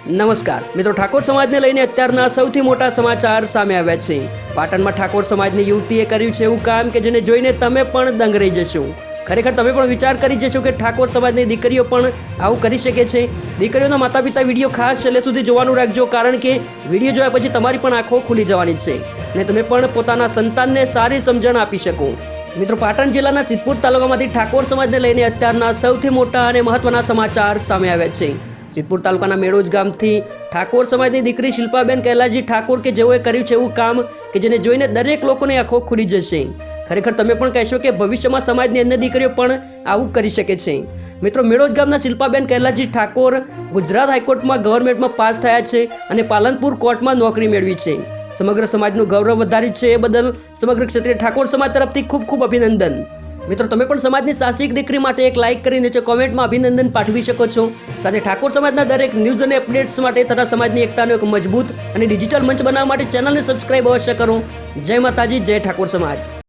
નમસ્કાર મિત્રો, ઠાકોર સમાજને લઈને અત્યારના સૌથી મોટા સમાચાર સામે આવ્યા છે। પાટણમાં ઠાકોર સમાજની યુવતીએ કર્યું છે એવું કામ કે જેને જોઈને તમે પણ દંગ રહી જશો। ખરેખર તમે પણ વિચાર કરી જશો કે ઠાકોર સમાજની દીકરીઓ પણ આવું કરી શકે છે। દીકરીઓના માતા પિતા વિડીયો ખાસ છેલ્લે સુધી જોવાનું રાખજો, કારણ કે વિડીયો જોયા પછી તમારી પણ આંખો ખુલી જવાની છે અને તમે પણ પોતાના સંતાનને સારી સમજણ આપી શકો। મિત્રો, પાટણ જિલ્લાના સિદ્ધપુર તાલુકામાંથી ઠાકોર સમાજને લઈને અત્યારના સૌથી મોટા અને મહત્વના સમાચાર સામે આવ્યા છે। સિદ્ધપુર તાલુકાના મેળોજ ગામથી ઠાકોર સમાજની દીકરી શિલ્પાબેન કૈલાજી ઠાકોર કે જેઓએ કર્યું છે એવું કામ કે જેને જોઈને દરેક લોકોની આંખો ખુલી જશે। ખરેખર તમે પણ કહેશો કે ભવિષ્યમાં સમાજની અન્ય દીકરીઓ પણ આવું કરી શકે છે। મિત્રો, મેળોજ ગામના શિલ્પાબેન કૈલાજી ઠાકોર ગુજરાત હાઈકોર્ટમાં ગવર્મેન્ટમાં પાસ થયા છે અને પાલનપુર કોર્ટમાં નોકરી મેળવી છે। સમગ્ર સમાજનું ગૌરવ વધાર્યું છે, એ બદલ સમગ્ર ક્ષત્રિય ઠાકોર સમાજ તરફથી ખૂબ ખૂબ અભિનંદન। મિત્રો, તમે પણ સમાજની સાહસિક દીકરી માટે એક લાઇક કરી નીચે કોમેન્ટમાં અભિનંદન પાઠવી શકો છો। સાથે ઠાકોર સમાજના દરેક ન્યૂઝ અને અપડેટ્સ માટે તથા સમાજની એકતાનો એક મજબૂત અને ડિજિટલ મંચ બનાવવા માટે ચેનલને સબસ્ક્રાઇબ અવશ્ય કરો। જય માતાજી, જય ઠાકોર સમાજ।